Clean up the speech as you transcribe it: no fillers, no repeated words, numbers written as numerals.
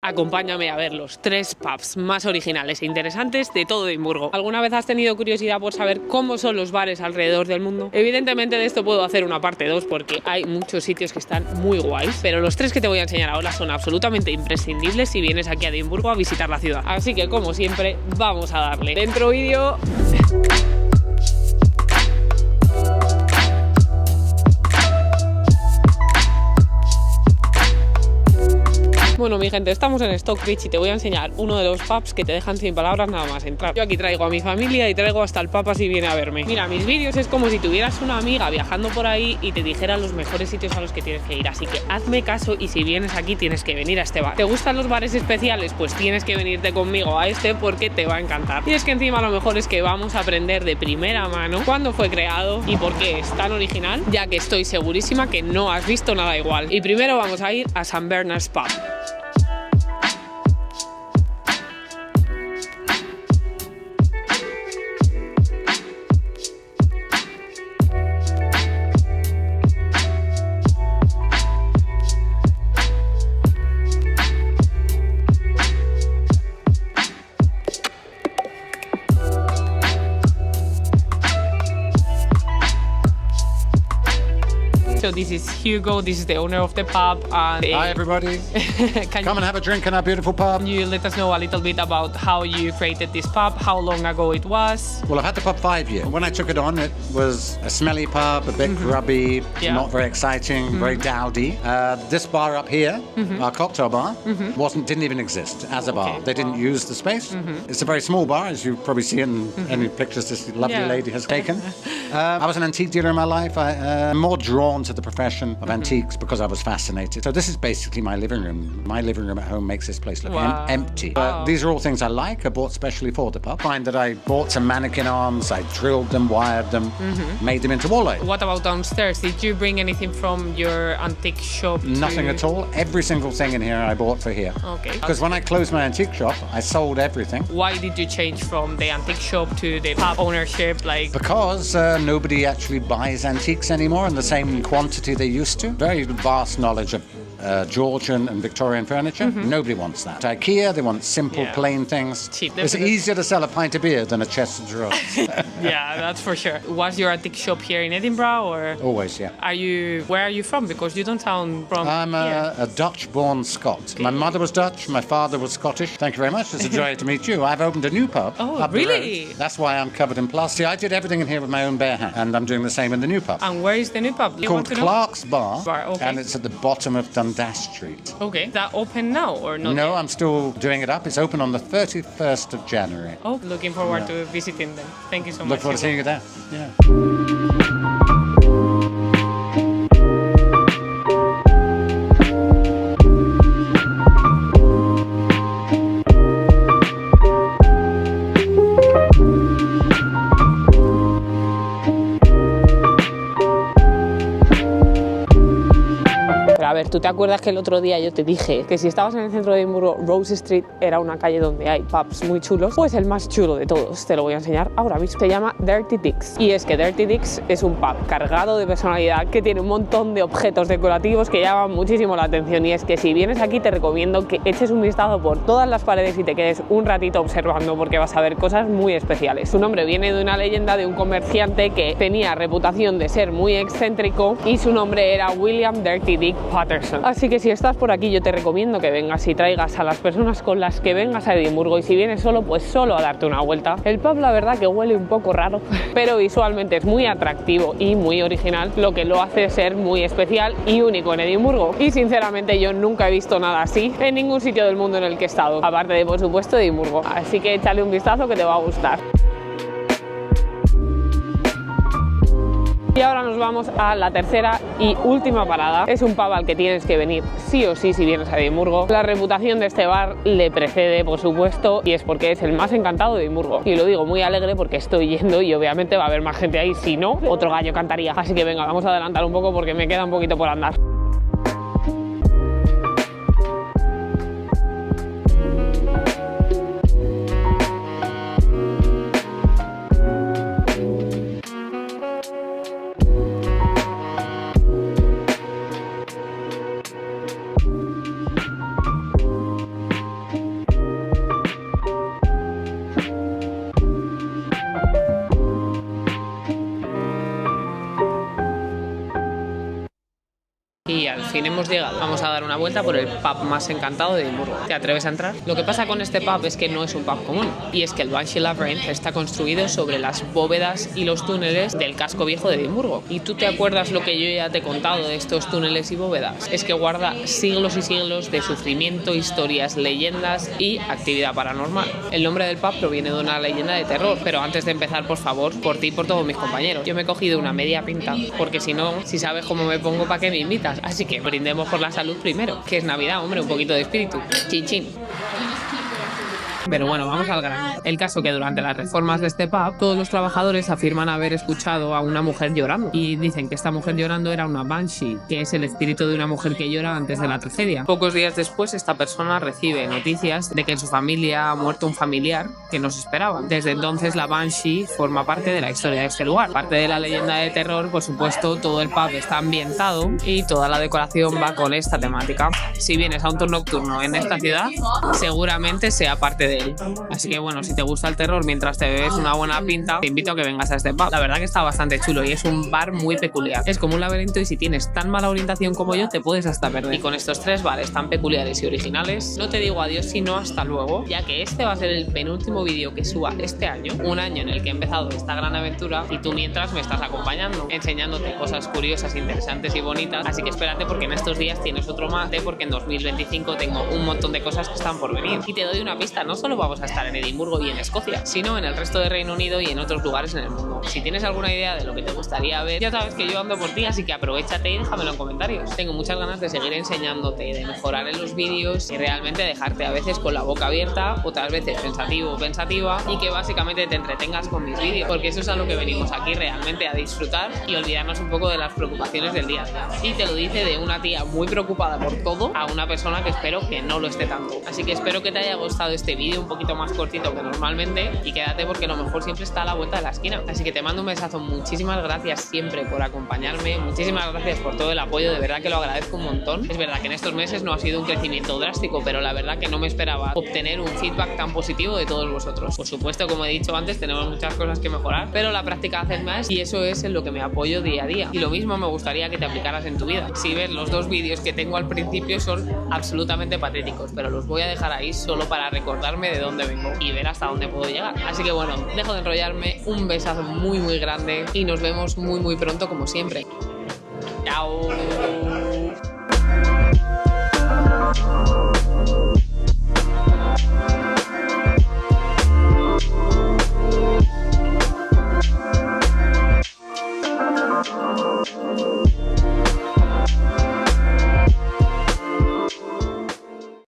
acompáñame a ver los 3 pubs más originales e interesantes de todo Edimburgo. ¿Alguna vez has tenido curiosidad por saber cómo son los bares alrededor del mundo? Evidentemente de esto puedo hacer una parte 2 porque hay muchos sitios que están muy guays, pero los 3 que te voy a enseñar ahora son absolutamente imprescindibles si vienes aquí a Edimburgo a visitar la ciudad. Así que como siempre, vamos a darle. Dentro vídeo. Bueno, mi gente, estamos en Stockbridge y te voy a enseñar uno de los pubs que te dejan sin palabras nada más entrar. Yo aquí traigo a mi familia y traigo hasta el papa si viene a verme. Mira, mis vídeos es como si tuvieras una amiga viajando por ahí y te dijera los mejores sitios a los que tienes que ir. Así que hazme caso y si vienes aquí tienes que venir a este bar. ¿Te gustan los bares especiales? Pues tienes que venirte conmigo a este porque te va a encantar. Y es que encima lo mejor es que vamos a aprender de primera mano cuándo fue creado y por qué es tan original, ya que estoy segurísima que no has visto nada igual. Y primero vamos a ir a St. Bernard's Pub. So this is Hugo, this is the owner of the pub. And Hi everybody, come and have a drink in our beautiful pub. Can you let us know a little bit about how you created this pub, how long ago it was? Well, I've had the pub 5 years. When I took it on, it was a smelly pub, a bit grubby, not very exciting, very dowdy. This bar up here, our cocktail bar, didn't even exist as a bar. They didn't use the space. It's a very small bar, as you probably see in any pictures this lovely lady has taken. I was an antique dealer in my life. I'm more drawn to the profession of antiques because I was fascinated. So this is basically my living room. My living room at home makes this place look empty. But these are all things I like. I bought specially for the pub. Find that I bought some mannequin arms, I drilled them, wired them, made them into wall light. What about downstairs? Did you bring anything from your antique shop? Nothing at all. Every single thing in here I bought for here. Okay. Because when I closed my antique shop, I sold everything. Why did you change from the antique shop to the pub ownership? Because nobody actually buys antiques anymore in the same quantity they used to. Very vast knowledge of Georgian and Victorian furniture. Nobody wants that. IKEA, they want simple, plain things. Cheap. It's easier to sell a pint of beer than a chest of drawers. Yeah, that's for sure. Was your antique shop here in Edinburgh or? Always, yeah. Where are you from? Because you don't sound from I'm a Dutch-born Scot. Okay. My mother was Dutch, my father was Scottish. Thank you very much. It's a joy to meet you. I've opened a new pub. Oh, up the really? road. That's why I'm covered in plaster. I did everything in here with my own bare hand, and I'm doing the same in the new pub. And where is the new pub? Called Clark's Bar, okay. And it's at the bottom of Dundas Street. Okay, is that open now or not? No, I'm still doing it up. It's open on the 31st of January. Oh, looking forward to visiting them. Thank you so much. Look forward to seeing you there. Yeah. A ver, ¿tú te acuerdas que el otro día yo te dije que si estabas en el centro de Edimburgo, Rose Street era una calle donde hay pubs muy chulos? Pues el más chulo de todos, te lo voy a enseñar ahora mismo. Se llama Dirty Dick's. Y es que Dirty Dick's es un pub cargado de personalidad que tiene un montón de objetos decorativos que llaman muchísimo la atención. Y es que si vienes aquí te recomiendo que eches un vistazo por todas las paredes y te quedes un ratito observando porque vas a ver cosas muy especiales. Su nombre viene de una leyenda de un comerciante que tenía reputación de ser muy excéntrico y su nombre era William Dirty Dick Patterson. Así que si estás por aquí yo te recomiendo que vengas y traigas a las personas con las que vengas a Edimburgo y si vienes solo pues solo a darte una vuelta. El pub la verdad que huele un poco raro pero visualmente es muy atractivo y muy original, lo que lo hace ser muy especial y único en Edimburgo y sinceramente yo nunca he visto nada así en ningún sitio del mundo en el que he estado, aparte de por supuesto Edimburgo, así que échale un vistazo que te va a gustar. Y ahora nos vamos a la tercera y última parada. Es un pub al que tienes que venir sí o sí si vienes a Edimburgo. La reputación de este bar le precede, por supuesto, y es porque es el más encantado de Edimburgo. Y lo digo muy alegre porque estoy yendo y obviamente va a haber más gente ahí. Si no, otro gallo cantaría. Así que venga, vamos a adelantar un poco porque me queda un poquito por andar. fin hemos llegado. Vamos a dar una vuelta por el pub más encantado de Edimburgo. ¿Te atreves a entrar? Lo que pasa con este pub es que no es un pub común, y es que el Banshee Labyrinth está construido sobre las bóvedas y los túneles del casco viejo de Edimburgo. ¿Y tú te acuerdas lo que yo ya te he contado de estos túneles y bóvedas? Es que guarda siglos y siglos de sufrimiento, historias, leyendas y actividad paranormal. El nombre del pub proviene de una leyenda de terror, pero antes de empezar, por favor, por ti y por todos mis compañeros, yo me he cogido una media pinta, porque si no, si sabes cómo me pongo, ¿para qué me invitas? Así que brindemos por la salud primero, que es Navidad, hombre, un poquito de espíritu. Chin chin. Pero bueno, vamos al grano. El caso que durante las reformas de este pub, todos los trabajadores afirman haber escuchado a una mujer llorando. Y dicen que esta mujer llorando era una Banshee, que es el espíritu de una mujer que llora antes de la tragedia. Pocos días después, esta persona recibe noticias de que en su familia ha muerto un familiar que no se esperaba. Desde entonces, la Banshee forma parte de la historia de este lugar. Parte de la leyenda de terror, por supuesto, todo el pub está ambientado y toda la decoración va con esta temática. Si vienes a un tour nocturno en esta ciudad, seguramente sea parte de él. Así que bueno, si te gusta el terror mientras te bebes una buena pinta, te invito a que vengas a este pub. La verdad que está bastante chulo y es un bar muy peculiar. Es como un laberinto y si tienes tan mala orientación como yo, te puedes hasta perder. Y con estos 3 bares tan peculiares y originales, no te digo adiós sino hasta luego, ya que este va a ser el penúltimo vídeo que suba este año, un año en el que he empezado esta gran aventura y tú mientras me estás acompañando, enseñándote cosas curiosas, interesantes y bonitas. Así que espérate porque en estos días tienes otro más, porque en 2025 tengo un montón de cosas que están por venir. Y te doy una pista, no solo vamos a estar en Edimburgo y en Escocia, sino en el resto de Reino Unido y en otros lugares en el mundo. Si tienes alguna idea de lo que te gustaría ver, ya sabes que yo ando por ti, así que aprovéchate y déjamelo en comentarios. Tengo muchas ganas de seguir enseñándote, de mejorar en los vídeos y realmente dejarte a veces con la boca abierta, otras veces pensativo o pensativa, y que básicamente te entretengas con mis vídeos, porque eso es a lo que venimos aquí realmente, a disfrutar y olvidarnos un poco de las preocupaciones del día a día. Y te lo dice de una tía muy preocupada por todo a una persona que espero que no lo esté tanto. Así que espero que te haya gustado este vídeo un poquito más cortito que normalmente y quédate porque lo mejor siempre está a la vuelta de la esquina. Así que te mando un besazo, muchísimas gracias siempre por acompañarme, muchísimas gracias por todo el apoyo, de verdad que lo agradezco un montón. Es verdad que en estos meses no ha sido un crecimiento drástico, pero la verdad que no me esperaba obtener un feedback tan positivo de todos vosotros. Por supuesto, como he dicho antes, tenemos muchas cosas que mejorar, pero la práctica hace más y eso es en lo que me apoyo día a día. Y lo mismo me gustaría que te aplicaras en tu vida. Si ves, los 2 vídeos que tengo al principio son absolutamente patéticos, pero los voy a dejar ahí solo para recordarme de dónde vengo y ver hasta dónde puedo llegar. Así que bueno, dejo de enrollarme, un besazo muy muy grande y nos vemos muy muy pronto como siempre. Chao.